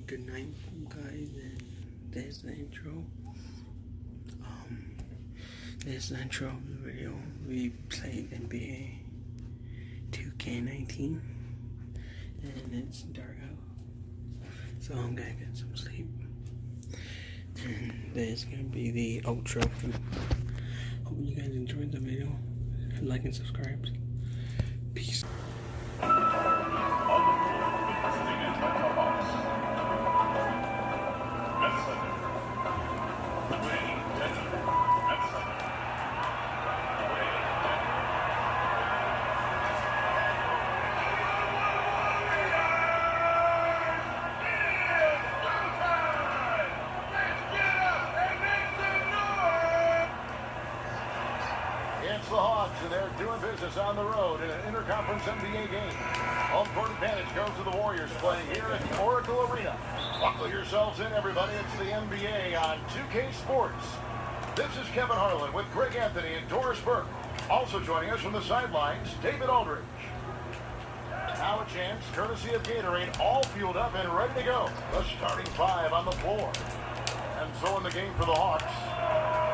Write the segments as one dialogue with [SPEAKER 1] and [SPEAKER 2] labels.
[SPEAKER 1] Good night, guys, and there's the intro. There's the intro of the video. We played NBA 2K19, and it's dark out, so I'm gonna get some sleep. And there's gonna be the outro. Hope you guys enjoyed the video. Like and subscribe. Peace.
[SPEAKER 2] It's the Hawks, and they're doing business on the road in an interconference NBA game. Home court advantage goes to the Warriors playing here at the Oracle Arena. Buckle yourselves in, everybody. It's the NBA on 2K Sports. This is Kevin Harlan with Greg Anthony and Doris Burke. Also joining us from the sidelines, David Aldridge. Now a chance, courtesy of Gatorade, all fueled up and ready to go. The starting five on the floor. And so in the game for the Hawks,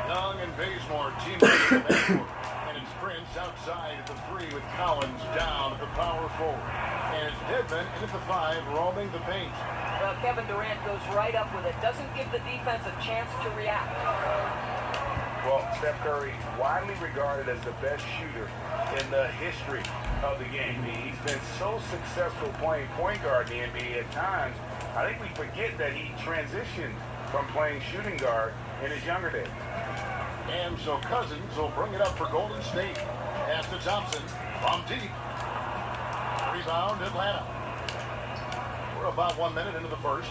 [SPEAKER 2] Young and Bazemore team up in the backcourt. And it's Prince outside at the three with Collins down at the power forward. And it's Dedmon in at the five, roaming the paint.
[SPEAKER 3] Well, Kevin Durant goes right up with it. Doesn't give the defense a chance to react.
[SPEAKER 4] Well, Steph Curry, widely regarded as the best shooter in the history of the game. He's been so successful playing point guard in the NBA at times. I think we forget that he transitioned from playing shooting guard in his younger days.
[SPEAKER 2] And so Cousins will bring it up for Golden State. Pass to Thompson from deep. Rebound, Atlanta. We're about 1 minute into the first.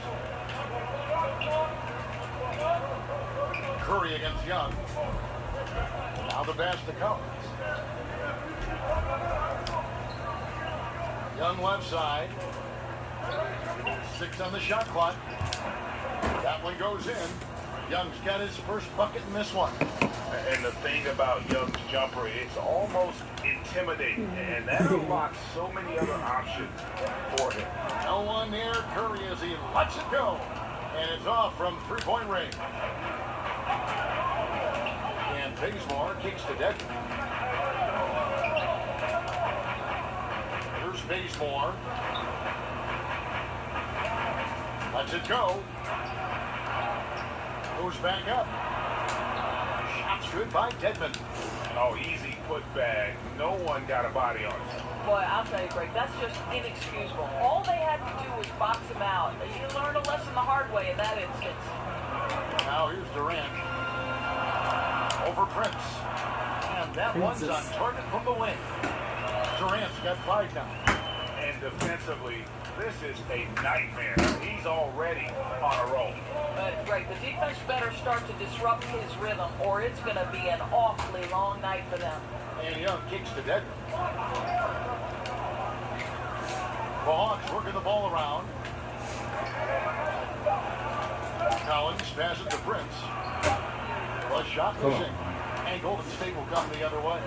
[SPEAKER 2] Curry against Young. Now the pass to Collins. Young left side. 6 on the shot clock. That one goes in. Young's got his first bucket in this one.
[SPEAKER 4] And the thing about Young's jumper, it's almost intimidating. And that unlocks so many other options for him.
[SPEAKER 2] No one near Curry as he lets it go. And it's off from three-point range. And Bazemore kicks to Dedmon. Here's Bazemore. Lets it go. Goes back up. Shots good by Dedmon.
[SPEAKER 4] Oh, easy put back. No one got a body on it.
[SPEAKER 3] Boy, I'll tell you, Greg, that's just inexcusable. All they had to do was box him out. You learned a lesson the hard way in that instance.
[SPEAKER 2] Now here's Durant. Over Prince. And that one's on target from the wing. Durant's got 5 now.
[SPEAKER 4] And defensively, this is a nightmare. He's already on a roll.
[SPEAKER 3] Greg, the defense better start to disrupt his rhythm, or it's going to be an awfully long night for them.
[SPEAKER 2] And Young kicks to Dedmon. The Hawks working the ball around. Collins passes to Prince. The shot missing. And Golden State will come the other way.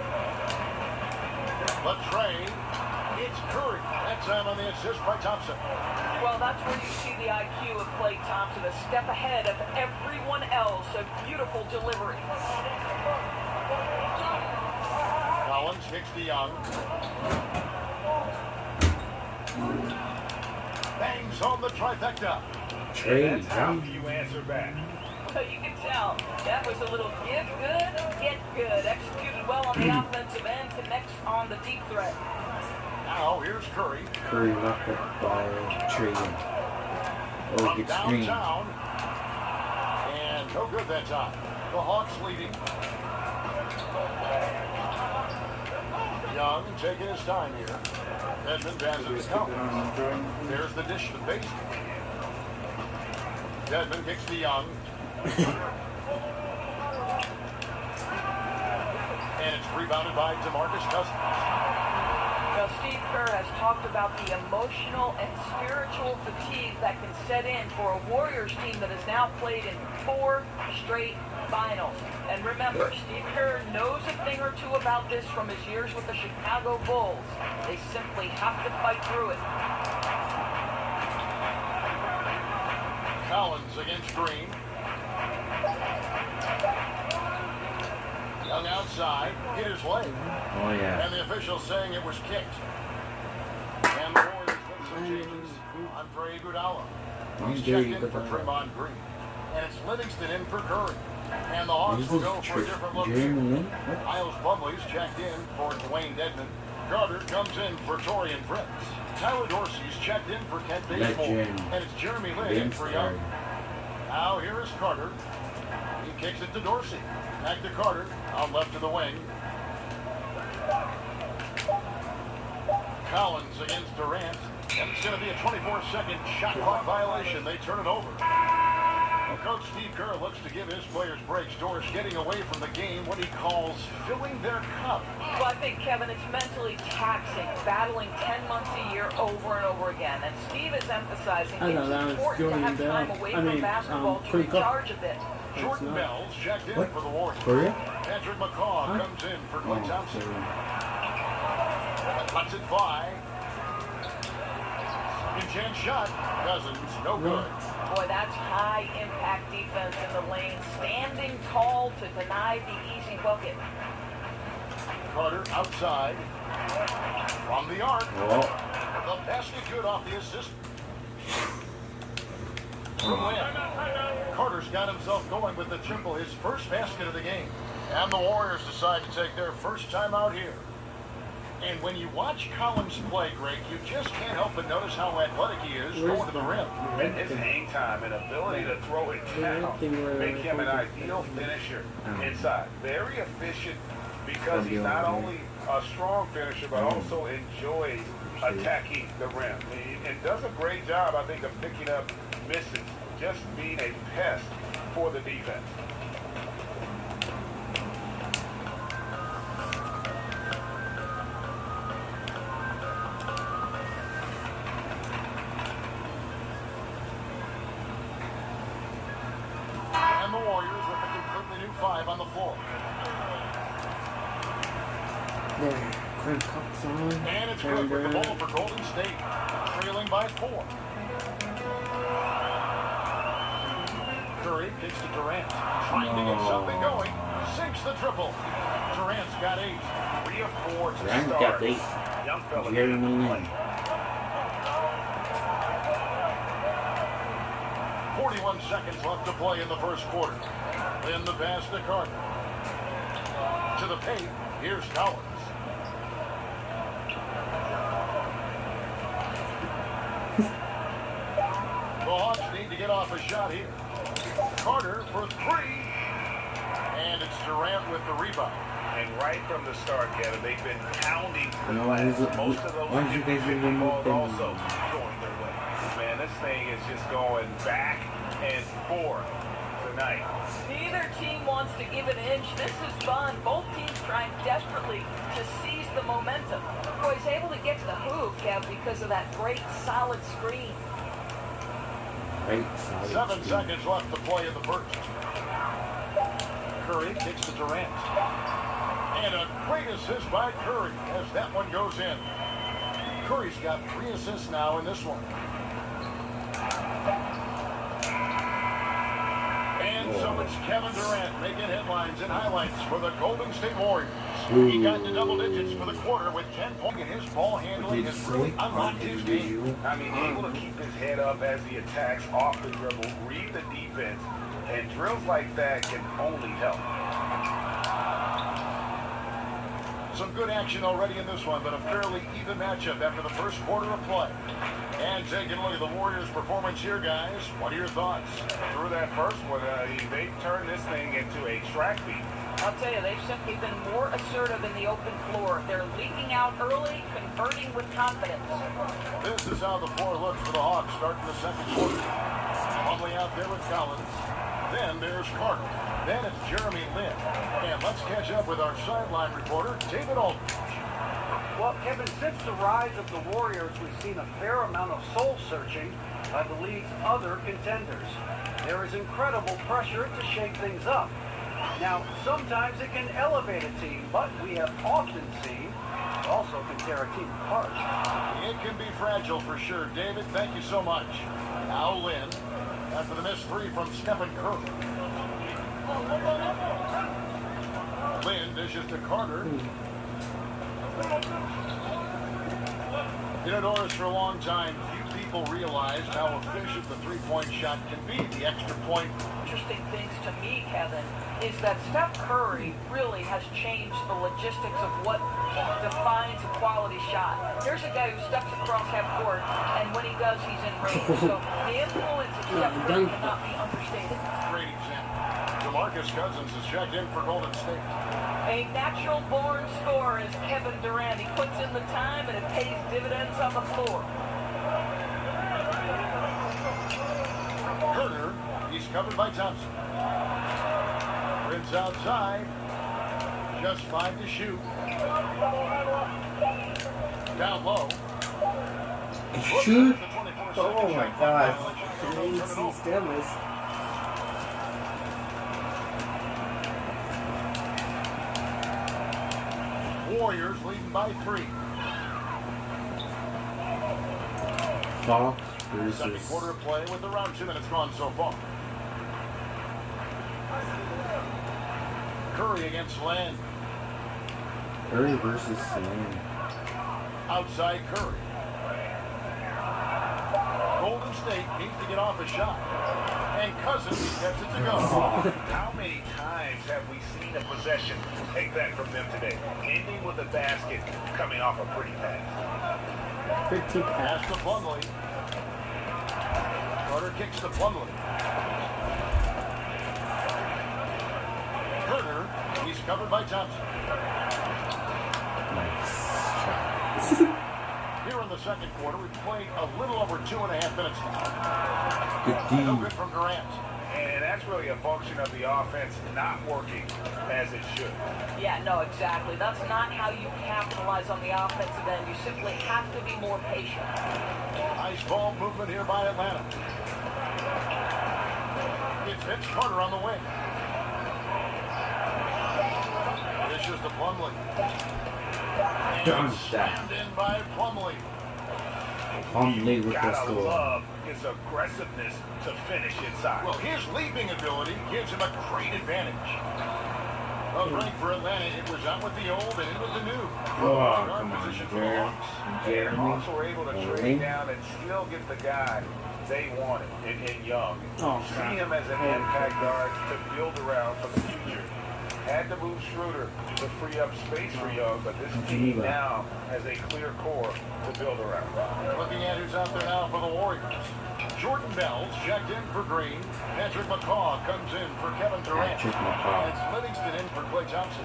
[SPEAKER 2] But Trey, it's Curry. That time on the assist by Thompson.
[SPEAKER 3] Well, that's where you see the IQ of Klay Thompson, a step ahead of everyone else. A beautiful delivery.
[SPEAKER 2] Collins kicks to Young. Bangs home the trifecta.
[SPEAKER 4] That's how you answer back.
[SPEAKER 3] Well, you can tell that was a little give good, get good. Executed well on the offensive end, connects on the deep threat.
[SPEAKER 2] Now here's Curry.
[SPEAKER 1] Curry knocked up by trading. Oh,
[SPEAKER 2] From
[SPEAKER 1] gets green.
[SPEAKER 2] downtown. And no good that time. The Hawks leading. Young taking his time here. Dedmon passes to Collins. There's the dish to Bazemore. Dedmon kicks to Young. And it's rebounded by DeMarcus Cousins.
[SPEAKER 3] Now, Steve Kerr has talked about the emotional and spiritual fatigue that can set in for a Warriors team that has now played in 4 straight finals. And remember, Steve Kerr knows a thing or two about this from his years with the Chicago Bulls. They simply have to fight through it.
[SPEAKER 2] Collins against Green. Young outside, hit his leg.
[SPEAKER 5] Oh, yeah.
[SPEAKER 2] And the official saying it was kicked. And the Warriors with some changes. Andre Iguodala. He's checked in for Draymond Green. And it's Livingston in for Curry. And the Hawks will go for a different look here. Miles Plumlee's checked in for Dwayne Dedman. Carter comes in for Torian Prince. Tyler Dorsey's checked in for Kent Bazemore. And it's Jeremy Lin in for Young. Now here is Carter. He kicks it to Dorsey. Back to Carter. Out left to the wing. Collins against Durant. And it's going to be a 24-second shot clock violation. They turn it over. Coach Steve Kerr looks to give his players breaks. Doris getting away from the game, what he calls filling their cup.
[SPEAKER 3] Well, I think, Kevin, it's mentally taxing, battling 10 months a year over and over again. And Steve is emphasizing it's important to have time away from basketball to recharge a bit.
[SPEAKER 2] Jordan Bell's checked in for the Warriors. Patrick McCaw comes in for Klay Thompson. Lets it fly. Second chance shot. Cousins, no good.
[SPEAKER 3] Boy, that's high-impact defense in the lane, standing tall to deny the easy bucket.
[SPEAKER 2] Carter outside. From the arc. The basket good off the assist. From Lynn. Carter's got himself going with the triple, his first basket of the game. And the Warriors decide to take their first time out here. And when you watch Collins play, Greg, you just can't help but notice how athletic he is going to the rim.
[SPEAKER 4] And his hang time and ability to throw it down make him an ideal finisher inside. Very efficient because he's not only a strong finisher, but also enjoys attacking the rim. And does a great job, I think, of picking up misses, just being a pest for the defense.
[SPEAKER 2] And the Warriors with a completely new five on the floor. And it's good with the ball for Golden State, trailing by 4. Curry kicks to Durant, trying to get something going, sinks the triple. Durant's got 8.
[SPEAKER 4] 3 of 4 to
[SPEAKER 5] Durant
[SPEAKER 4] start.
[SPEAKER 5] got 8.
[SPEAKER 4] Young fella
[SPEAKER 5] Jeremy
[SPEAKER 4] didn't
[SPEAKER 5] Lin.
[SPEAKER 4] play.
[SPEAKER 2] 41 seconds left to play in the first quarter. Then the pass to Carter. To the paint, here's Collins. The Hawks need to get off a shot here. Carter for 3. And it's Durant with the rebound.
[SPEAKER 4] And right from the start, Kevin, they've been pounding the
[SPEAKER 5] No,
[SPEAKER 4] glass.
[SPEAKER 5] is it-
[SPEAKER 4] Most of those
[SPEAKER 5] why did you guys even
[SPEAKER 4] balls
[SPEAKER 5] move them?
[SPEAKER 4] also going their way. Man, this thing is just going back and forth tonight.
[SPEAKER 3] Neither team wants to give an inch. This is fun. Both teams trying desperately to seize the momentum. Boy, he's able to get to the hoop, Kev, because of that great solid screen.
[SPEAKER 2] 7 seconds left to play in the first. Curry kicks to Durant. And a great assist by Curry as that one goes in. Curry's got 3 assists now in this one. And so it's Kevin Durant making headlines and highlights for the Golden State Warriors. He got to double digits for the quarter with 10 points, and his ball handling has really unlocked his game.
[SPEAKER 4] I mean, able to keep his head up as he attacks off the dribble, read the defense, and drills like that can only help.
[SPEAKER 2] Some good action already in this one, but a fairly even matchup after the first quarter of play. And taking a look at the Warriors' performance here, guys. What are your thoughts?
[SPEAKER 4] Through that first one, they've turned this thing into a track meet.
[SPEAKER 3] I'll tell you, they've simply been more assertive in the open floor. They're leaking out early, converting with confidence.
[SPEAKER 2] This is how the floor looks for the Hawks starting the second quarter. Plumlee out there with Collins. Then there's Carter. Then it's Jeremy Lin. And let's catch up with our sideline reporter, David Aldridge.
[SPEAKER 6] Well, Kevin, since the rise of the Warriors, we've seen a fair amount of soul-searching by the league's other contenders. There is incredible pressure to shake things up. Now, sometimes it can elevate a team, but we have often seen it also can tear a team apart.
[SPEAKER 2] It can be fragile for sure. David, thank you so much. Now Lin, after the miss three from Stephen Curry. Lynn dishes to Carter. You know, Doris, for a long time, few people realized how efficient the three-point shot can be. The extra point.
[SPEAKER 3] Interesting things to me, Kevin, is that Steph Curry really has changed the logistics of what defines a quality shot. Here's a guy who steps across half court, and when he does, he's in range. So the influence of Steph Curry cannot be understated.
[SPEAKER 2] Great example. DeMarcus Cousins is checked in for Golden State.
[SPEAKER 3] A natural-born scorer is Kevin Durant. He puts in the time, and it pays dividends on the floor.
[SPEAKER 2] Turner, he's covered by Thompson. Prince outside. Just 5 to shoot. Down low.
[SPEAKER 1] Shoot.
[SPEAKER 5] Oh my gosh. Crazy stillness.
[SPEAKER 2] Warriors leading by 3.
[SPEAKER 5] Fox
[SPEAKER 2] Second
[SPEAKER 5] versus
[SPEAKER 2] quarter of play with around 2 minutes gone so far. Curry against Land.
[SPEAKER 5] Curry versus Sam.
[SPEAKER 2] Outside Curry. Golden State needs to get off a shot. And Cousins gets it to go.
[SPEAKER 4] How many times have we seen a possession take that from them today? Ending with a basket, coming off a pretty pass.
[SPEAKER 5] Pretty
[SPEAKER 2] Pass
[SPEAKER 5] pass.
[SPEAKER 2] to Plumlee. Carter kicks to Plumlee. Turner, he's covered by Thompson.
[SPEAKER 5] Nice shot.
[SPEAKER 2] Here in the second quarter, we've played a little over 2.5 minutes now.
[SPEAKER 5] Good
[SPEAKER 2] No
[SPEAKER 5] D.
[SPEAKER 2] good from Durant.
[SPEAKER 4] And that's really a function of the offense not working as it should.
[SPEAKER 3] Yeah, no, exactly. That's not how you capitalize on the offensive end. You simply have to be more patient.
[SPEAKER 2] Nice ball movement here by Atlanta. It's Vince Carter on the wing. Dishes to Plumlee. And slammed in by Plumlee.
[SPEAKER 5] Plumlee with the
[SPEAKER 4] Gotta
[SPEAKER 5] score.
[SPEAKER 4] love his aggressiveness to finish inside.
[SPEAKER 2] Well, his leaping ability gives him a great advantage. A break for Atlanta. It was out with the old and in with the new.
[SPEAKER 5] Oh,
[SPEAKER 2] Guard
[SPEAKER 5] come on,
[SPEAKER 2] position for the
[SPEAKER 5] Jerry.
[SPEAKER 2] Hawks.
[SPEAKER 4] And also were able to
[SPEAKER 5] Jeremy.
[SPEAKER 4] trade down and still get the guy they wanted in Young.
[SPEAKER 1] Oh,
[SPEAKER 4] See him as an impact guard to build around for the future. Had to move Schroeder to free up space for Young, but this team now has a clear core to build around.
[SPEAKER 2] Looking at who's out there now for the Warriors. Jordan Bell's checked in for Green. Patrick McCaw comes in for Kevin Durant.
[SPEAKER 5] Patrick McCaw.
[SPEAKER 2] It's Livingston in for Klay Thompson.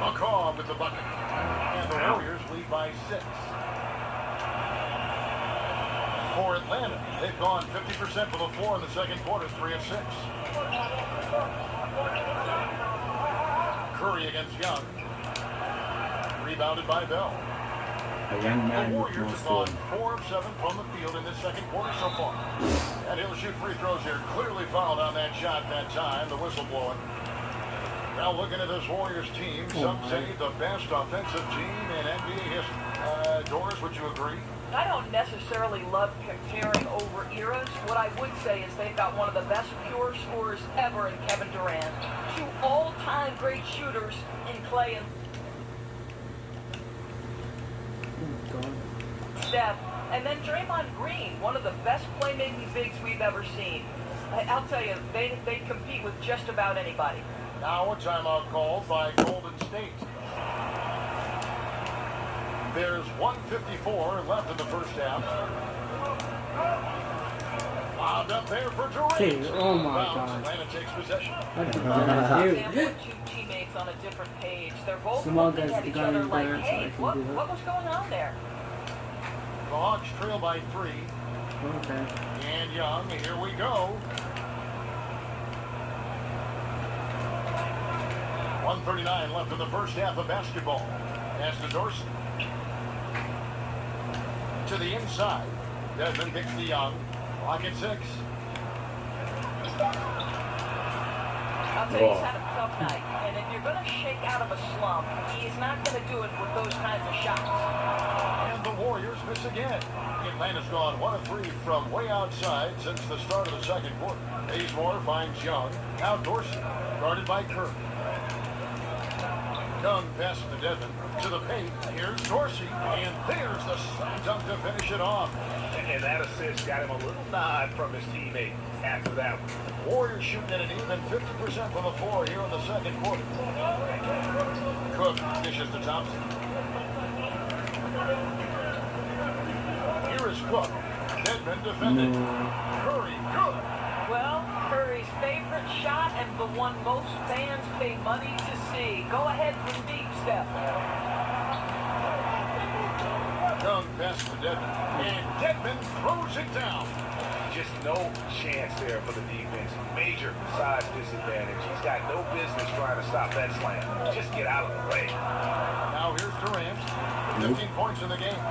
[SPEAKER 2] McCaw with the bucket. And the Warriors lead by 6. For Atlanta, they've gone 50% for the floor in the second quarter, 3 of 6. Curry against Young. Rebounded by Bell.
[SPEAKER 5] A young
[SPEAKER 2] The
[SPEAKER 5] man with
[SPEAKER 2] Warriors
[SPEAKER 5] no
[SPEAKER 2] have
[SPEAKER 5] score.
[SPEAKER 2] gone 4 of 7 from the field in this second quarter so far. And he'll shoot free throws here. Clearly fouled on that shot that time. The whistle blowing. Now looking at this Warriors team, some say the best offensive team in NBA history. Doris, would you agree?
[SPEAKER 3] I don't necessarily love comparing over eras. What I would say is they've got one of the best pure scorers ever in Kevin Durant, 2 all-time great shooters in Klay and Steph, and then Draymond Green, one of the best playmaking bigs we've ever seen. I'll tell you, they compete with just about anybody.
[SPEAKER 2] Now a timeout called by Golden State. There's 1:54 left in the first half. Lobbed up there for Durant.
[SPEAKER 1] Okay, oh my
[SPEAKER 2] Bounce.
[SPEAKER 1] God.
[SPEAKER 2] Atlanta takes possession.
[SPEAKER 1] What the
[SPEAKER 3] Example
[SPEAKER 1] hell?
[SPEAKER 3] of 2 teammates on a different page. They're both
[SPEAKER 1] Small
[SPEAKER 3] looking
[SPEAKER 1] guys,
[SPEAKER 3] at
[SPEAKER 1] the
[SPEAKER 3] each
[SPEAKER 1] guy
[SPEAKER 3] other
[SPEAKER 1] in
[SPEAKER 3] like,
[SPEAKER 1] there, so
[SPEAKER 3] hey,
[SPEAKER 1] I can
[SPEAKER 3] what
[SPEAKER 1] do that.
[SPEAKER 3] was going on there?
[SPEAKER 2] The Hawks trail by 3.
[SPEAKER 1] Okay.
[SPEAKER 2] And Young, here we go. 1:39 left in the first half of basketball. Pass to Dorsey. To the inside. Desmond kicks to Young. Clock at 6.
[SPEAKER 3] I'll tell you, he's had a tough night. And if you're going to shake out of a slump, he is not going to do it with those kinds of shots.
[SPEAKER 2] And the Warriors miss again. Atlanta's gone 1 of 3 from way outside since the start of the second quarter. Bazemore finds Young. Now Dorsey, guarded by Curry. Young passes to Dedmon. To the paint. Here's Dorsey. And there's the slam dunk to finish it off.
[SPEAKER 4] And that assist got him a little nod from his teammate after that one.
[SPEAKER 2] Warriors shooting at an even 50% from the floor here in the second quarter. Cook dishes to Thompson. Here is Cook. Dedmon defending. Curry, good.
[SPEAKER 3] Well, Curry's favorite shot and the one most fans pay money to see. Go ahead from deep, Steph.
[SPEAKER 2] Young passes to Dedmon. And Dedmon throws it down.
[SPEAKER 4] Just no chance there for the defense. Major size disadvantage. He's got no business trying to stop that slam. Just get out of the way.
[SPEAKER 2] Now here's Durant. 15 points in the game.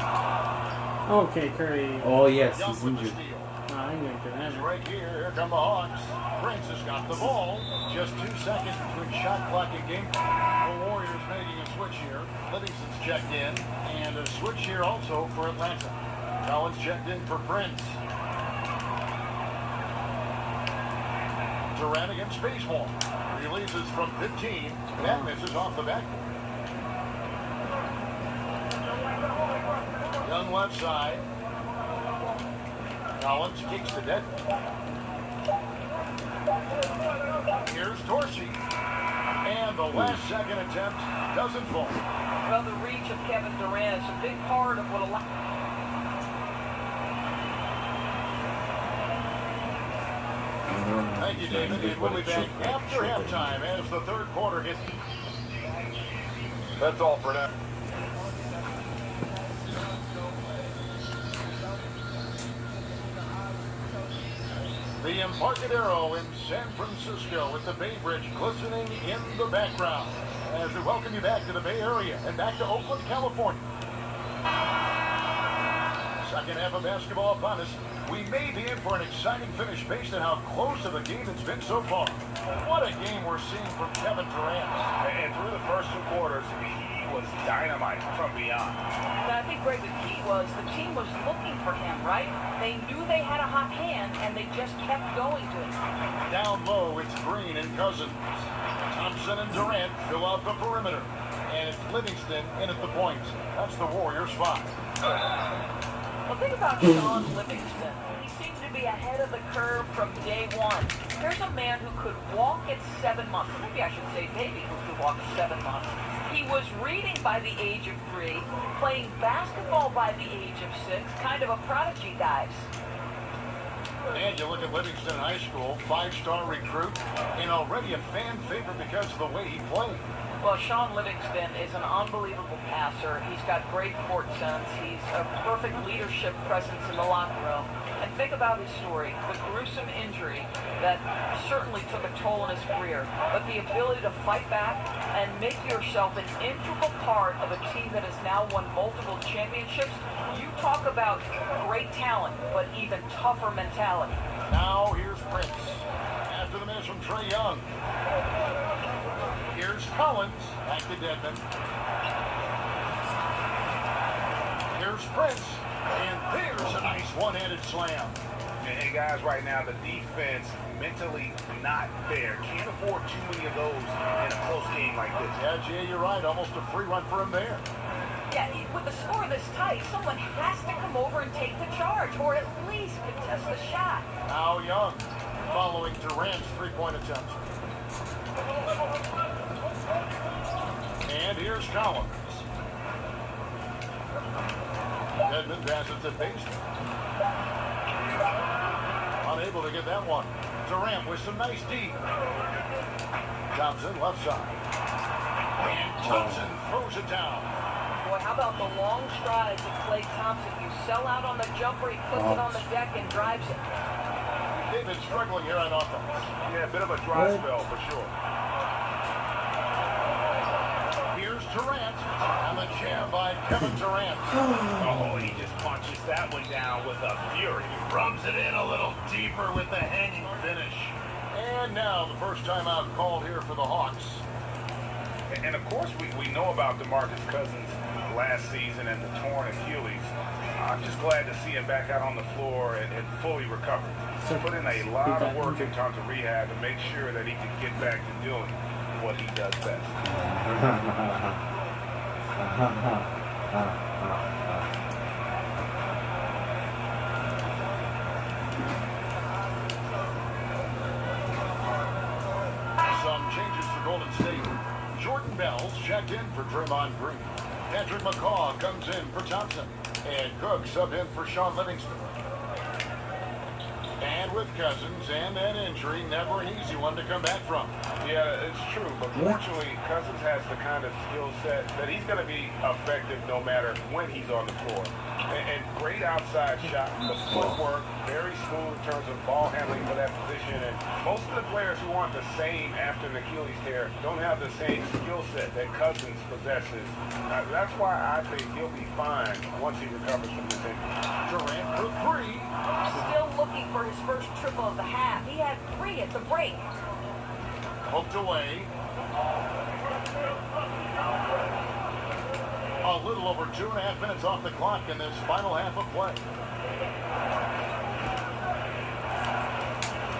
[SPEAKER 5] Okay, Curry.
[SPEAKER 1] Oh, yes,
[SPEAKER 2] Young
[SPEAKER 1] he's
[SPEAKER 2] with the
[SPEAKER 1] injured.
[SPEAKER 2] steal.
[SPEAKER 5] Oh, I knew that.
[SPEAKER 2] Right here, here come the Hawks. Prince has got the ball. Just 2 seconds between shot clock and game. The Warriors making a switch here. Livingston's checked in. And a switch here also for Atlanta. Collins checked in for Prince. Durant against Bazemore. Releases from 15. That misses off the backboard. Young left side. Collins kicks to Dedmon. Here's Dorsey. And the last second attempt doesn't fall.
[SPEAKER 3] Well, the reach of Kevin Durant is a big part of what allows.
[SPEAKER 2] Thank you, David. And we'll be back after halftime as the third quarter hits. That's all for now. The Embarcadero in San Francisco with the Bay Bridge glistening in the background. As we welcome you back to the Bay Area and back to Oakland, California. Second half of basketball upon us. We may be in for an exciting finish based on how close to the game it's been so far. What a game we're seeing from Kevin Durant.
[SPEAKER 4] And through the first 2 quarters, he was dynamite from beyond.
[SPEAKER 3] And I think, Greg, the key was the team was looking for him, right? They knew they had a hot hand, and they just kept going to him.
[SPEAKER 2] Down low, it's Green and Cousins. Thompson and Durant fill out the perimeter. And it's Livingston in at the point. That's the Warriors' 5.
[SPEAKER 3] Well, think about Sean Livingston. He seems to be ahead of the curve from day one. Here's a man who could walk at 7 months. Maybe I should say baby who could walk at 7 months. He was reading by the age of 3, playing basketball by the age of 6, kind of a prodigy, guys.
[SPEAKER 2] And you look at Livingston in high school, 5-star recruit, and already a fan favorite because of the way he played.
[SPEAKER 3] Well, Sean Livingston is an unbelievable passer. He's got great court sense. He's a perfect leadership presence in the locker room. And think about his story, the gruesome injury that certainly took a toll on his career, but the ability to fight back and make yourself an integral part of a team that has now won multiple championships. You talk about great talent, but even tougher mentality.
[SPEAKER 2] Now here's Prince. After the miss from Trae Young. Here's Collins. Back to Dedmon. Here's Prince. And there's a nice one-handed slam.
[SPEAKER 4] Hey, guys, right now, the defense mentally not there. Can't afford too many of those in a close game like this.
[SPEAKER 2] Yeah, Jay, you're right. Almost a free run for him there.
[SPEAKER 3] Yeah, with the score this tight, someone has to come over and take the charge, or at least contest the shot.
[SPEAKER 2] Now Young, following Durant's three-point attempt. And here's Collins. Dedmon passes to Bazemore. Unable to get that one. Durant with some nice D. Thompson left side. And Thompson throws it down.
[SPEAKER 3] Boy, how about the long strides of Klay Thompson? You sell out on the jumper, he puts it on the deck and drives it.
[SPEAKER 2] They've been struggling here on offense.
[SPEAKER 4] Yeah, a bit of a dry spell for sure.
[SPEAKER 2] Here's Durant. And the jam by Kevin Durant.
[SPEAKER 4] Oh, he just punches that one down with a fury.
[SPEAKER 2] Rubs it in a little deeper with the hanging finish. And now the first timeout called here for the Hawks.
[SPEAKER 4] And of course, we know about DeMarcus Cousins last season and the torn Achilles. I'm just glad to see him back out on the floor and fully recovered. He's put in a lot of work in terms of rehab to make sure that he can get back to doing what he does best.
[SPEAKER 2] Some changes for Golden State. Jordan Bell's checked in for Draymond Green. Patrick McCaw comes in for Thompson. And Cook subbed in for Sean Livingston. And with Cousins and that injury, never an easy one to come back from.
[SPEAKER 4] Yeah, it's true, but fortunately, Cousins has the kind of skill set that he's going to be effective no matter when he's on the floor. And great outside shot, the footwork, very smooth in terms of ball handling for that position. And most of the players who aren't the same after an Achilles tear don't have the same skill set that Cousins possesses. That's why I think he'll be fine once he recovers from this injury.
[SPEAKER 2] Durant for three.
[SPEAKER 3] Still looking for his first triple of the half. He had 3 at the break.
[SPEAKER 2] Poked away. A little over 2.5 minutes off the clock in this final half of play.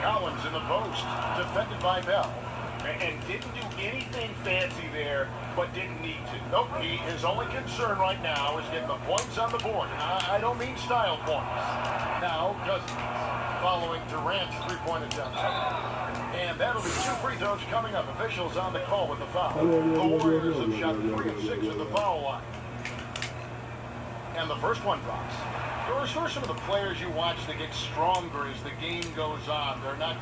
[SPEAKER 2] Collins in the post, defended by Bell.
[SPEAKER 4] And didn't do anything fancy there, but didn't need to.
[SPEAKER 2] Nope, his only concern right now is getting the points on the board. I don't mean style points. Now, Cousins, following Durant's three-point attempt. And that'll be 2 free throws coming up. Officials on the call with the foul. The Warriors have shot 3 of 6 at the foul line. And the first one drops. There are some of the players you watch that get stronger as the game goes on. They're not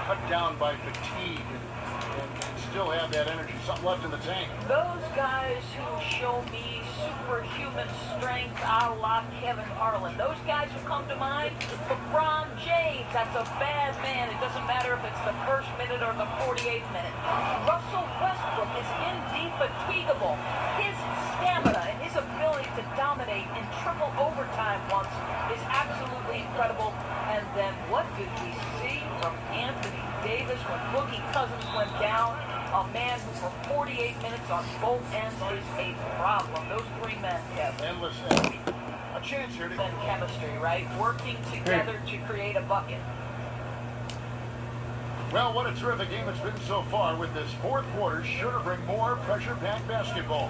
[SPEAKER 2] cut down by fatigue and still have that energy, something left in the tank.
[SPEAKER 3] Those guys who show me superhuman strength a la Kevin Harlan. Those guys who come to mind, LeBron James, that's a bad man. It doesn't matter if it's the first minute or the 48th minute. Russell Westbrook is indefatigable. His stamina and his ability to dominate in triple overtime once is absolutely incredible. And then what did we see from Anthony Davis when Boogie Cousins went down? A man who for 48 minutes on both ends is a problem. Those 3 men, Kev.
[SPEAKER 2] And listen, a chance here to
[SPEAKER 3] Then chemistry, right? Working together to create a bucket.
[SPEAKER 2] Well, what a terrific game it's been so far with this fourth quarter. Sure to bring more pressure-packed basketball.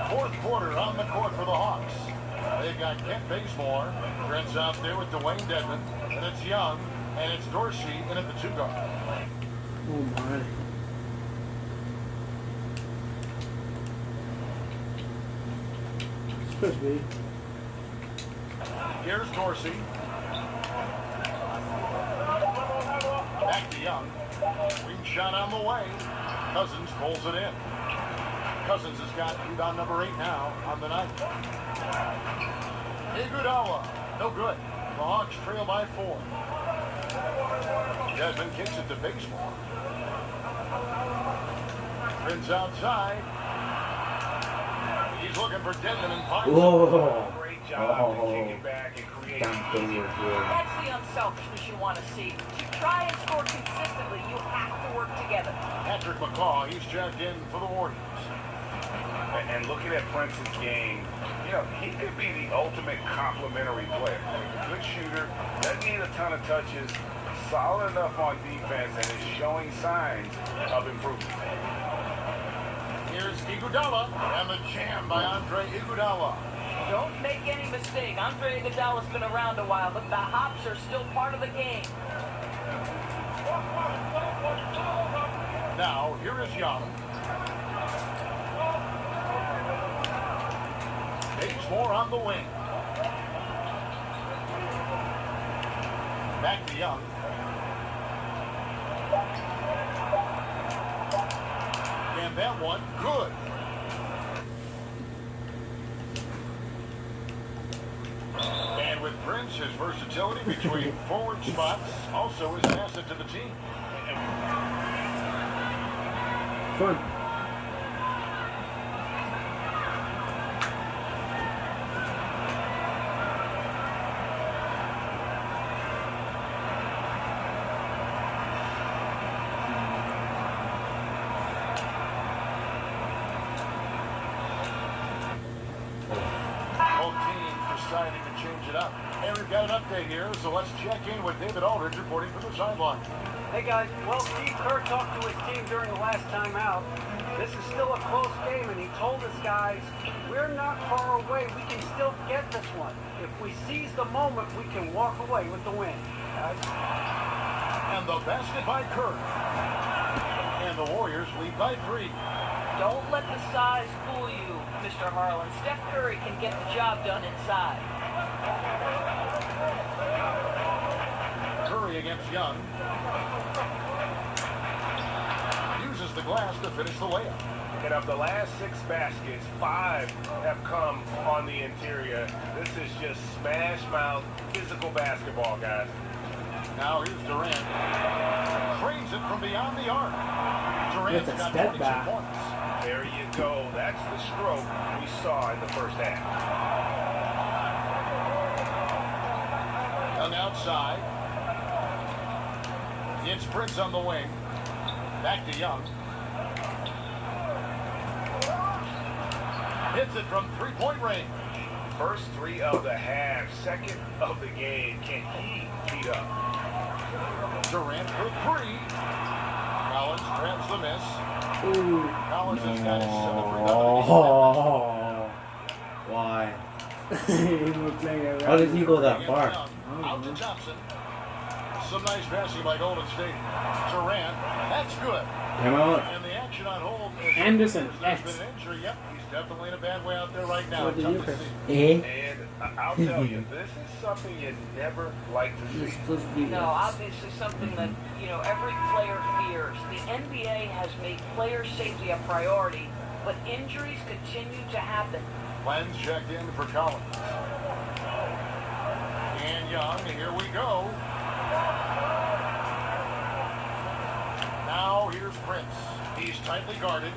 [SPEAKER 2] Fourth quarter on the court for the Hawks. They've got Kent Bazemore. Trent's out there with Dwayne Dedmon. And it's Young. And it's Dorsey in at the 2 guard.
[SPEAKER 5] Oh my. Supposed to be.
[SPEAKER 2] Here's Dorsey. Back to Young. Wing shot on the way. Cousins pulls it in. Cousins has got rebound number 8 now on the night. Iguodala. No good. The Hawks trail by 4. Desmond kicks it to Bazemore. Prince outside. He's looking for Dedmon and finds
[SPEAKER 5] Whoa.
[SPEAKER 4] Great job to kick it back and create easy.
[SPEAKER 3] That's the unselfishness you want to see. To try and score consistently, you have to work together.
[SPEAKER 2] Patrick McCaw, he's checked in for the Warriors.
[SPEAKER 4] And looking at Prince's game, you know, he could be the ultimate complementary player. A good shooter, doesn't need a ton of touches, solid enough on defense, and is showing signs of improvement.
[SPEAKER 2] Here's Iguodala, and the jam by Andre Iguodala.
[SPEAKER 3] Don't make any mistake. Andre Iguodala's been around a while, but the hops are still part of the game.
[SPEAKER 2] Now, here is Young. Bazemore on the wing. Back to Young. And that one, good. And with Prince, his versatility between forward spots also is an asset to the team.
[SPEAKER 5] Fun.
[SPEAKER 2] change it up. And we've got an update here, so let's check in with David Aldridge reporting from the sideline.
[SPEAKER 6] Hey guys, well, Steve Kerr talked to his team during the last time out. This is still a close game, and he told his guys, we're not far away. We can still get this one. If we seize the moment, we can walk away with the win.
[SPEAKER 2] And the basket by Kerr. And the Warriors lead by 3.
[SPEAKER 3] Don't let the size fool you, Mr. Harlan. Steph Curry can get the job done inside.
[SPEAKER 2] Curry against Young. Uses the glass to finish the layup.
[SPEAKER 4] And of the last 6 baskets, 5 have come on the interior. This is just smash mouth physical basketball, guys.
[SPEAKER 2] Now here's Durant. Trains it from beyond the arc. Durant's got 22 points.
[SPEAKER 4] There you go. That's the stroke we saw in the first half.
[SPEAKER 2] Young outside. It's Prince on the wing. Back to Young. Hits it from 3-point range.
[SPEAKER 4] First 3 of the half, second of the game. Can he beat up?
[SPEAKER 2] Durant for 3. Collins grabs the miss.
[SPEAKER 5] Ooh.
[SPEAKER 2] Collins has got his 7th rebound.
[SPEAKER 5] Oh. Why? How did he go that far?
[SPEAKER 2] Out to Johnson. Some nice passing by Golden State. Durant, that's good.
[SPEAKER 5] Come on.
[SPEAKER 2] And the action on hold.
[SPEAKER 1] Anderson,
[SPEAKER 2] There's been an injury. Yep, he's definitely in a bad way out there right now.
[SPEAKER 1] What did you
[SPEAKER 2] Tough to see.
[SPEAKER 4] And I'll tell you, this is something you never like to see.
[SPEAKER 3] No, obviously something that, every player fears. The NBA has made player safety a priority, but injuries continue to happen.
[SPEAKER 2] Lenz checked in for Collins. And Young, here we go. Now here's Prince. He's tightly guarded.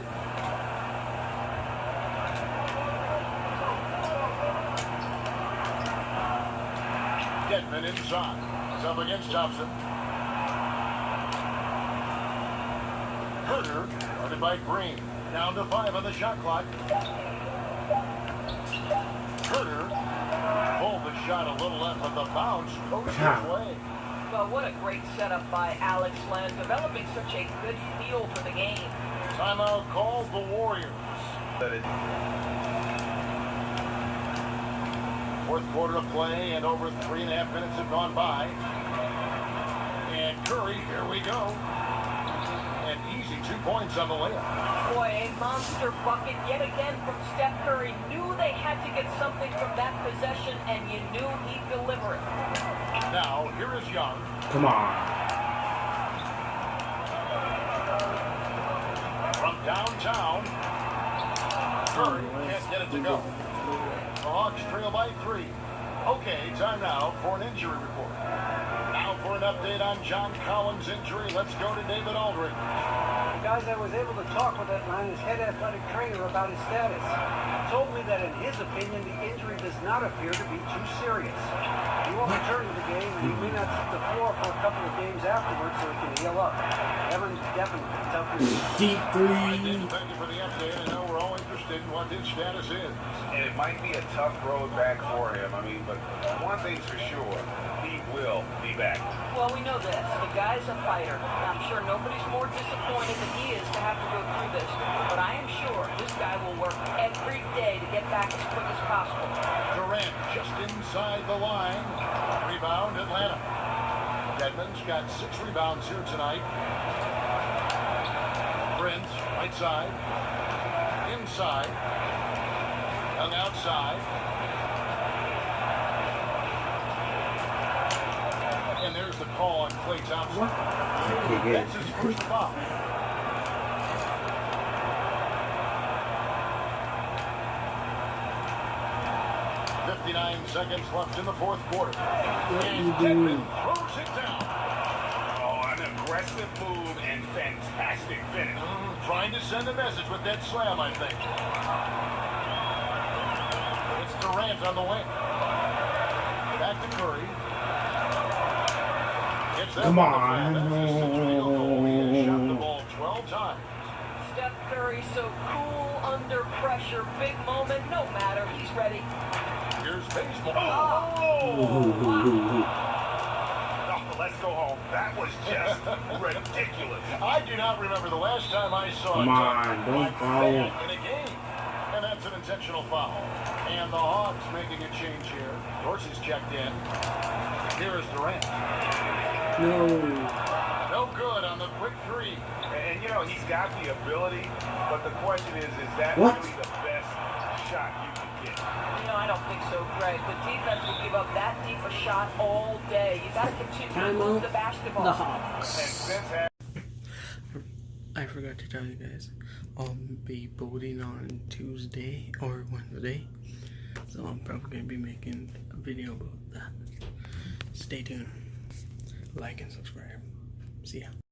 [SPEAKER 2] Dedmon inside. He's up against Thompson. Herter, guarded by Green. Down to 5 on the shot clock. Herter pulled the shot a little left, but the bounce goes his way.
[SPEAKER 3] Well, what a great setup by Alex Len, developing such a good feel for the game.
[SPEAKER 2] Timeout called the Warriors. Fourth quarter of play, and over 3.5 minutes have gone by. And Curry, here we go. An easy 2 points on the layup.
[SPEAKER 3] Boy, a monster bucket yet again from Steph Curry. Knew they had to get something from that possession, and you knew he'd deliver it.
[SPEAKER 2] Now, here is Young.
[SPEAKER 5] Come on.
[SPEAKER 2] From downtown. Curry can't get it to go. The Hawks trail by 3. Okay, time now for an injury report. Now for an update on John Collins' injury, let's go to David Aldridge.
[SPEAKER 6] Guys, I was able to talk with Atlanta's head athletic trainer about his status. He told me that in his opinion, the injury does not appear to be too serious. He won't return to the game, and he may not hit the floor for a couple of games afterwards so he can heal up. Evan, definitely tough to see.
[SPEAKER 5] Deep three.
[SPEAKER 2] Thank you for the update. I know we're all interested in what his status is.
[SPEAKER 4] And it might be a tough road back for him. But one thing's for sure, he will be back.
[SPEAKER 3] Well, we know this. The guy's a fighter. I'm sure nobody's more disappointed than he is to have to go through this. But I am sure this guy will work every day to get back as quick as possible.
[SPEAKER 2] Durant just inside the line. Rebound, Atlanta. Dedmon's got 6 rebounds here tonight. Prince, right side. Inside. Young outside. And there's the call on Klay Thompson. That's his first foul. Seconds left in the fourth quarter. And Dedmon throws it down.
[SPEAKER 4] Oh, an aggressive move and fantastic finish.
[SPEAKER 2] Trying to send a message with that slam, I think. It's Durant on the wing. Back to Curry.
[SPEAKER 5] Come on.
[SPEAKER 2] He shot the ball 12 times.
[SPEAKER 3] Steph Curry so cool under pressure. Big moment, no matter. He's ready.
[SPEAKER 2] Warriors baseball.
[SPEAKER 4] Oh, let's go home. That was just ridiculous.
[SPEAKER 2] I do not remember the last time I saw
[SPEAKER 5] Come on, don't foul.
[SPEAKER 2] in a game. And that's an intentional foul. And the Hawks making a change here. Dorsey's checked in. Here is Durant.
[SPEAKER 5] No.
[SPEAKER 2] No good on the quick three.
[SPEAKER 4] And you know, he's got the ability, but the question is that
[SPEAKER 5] What?
[SPEAKER 4] really the best shot you can get?
[SPEAKER 3] You know, I don't think so, Greg. The defense will give up that deep a shot all day. You got to continue to move the basketball.
[SPEAKER 5] The
[SPEAKER 4] And
[SPEAKER 5] Hawks.
[SPEAKER 4] since
[SPEAKER 1] I forgot to tell you guys, I'll be voting on Tuesday or Wednesday, so I'm probably going to be making a video about that. Stay tuned, like and subscribe. See ya.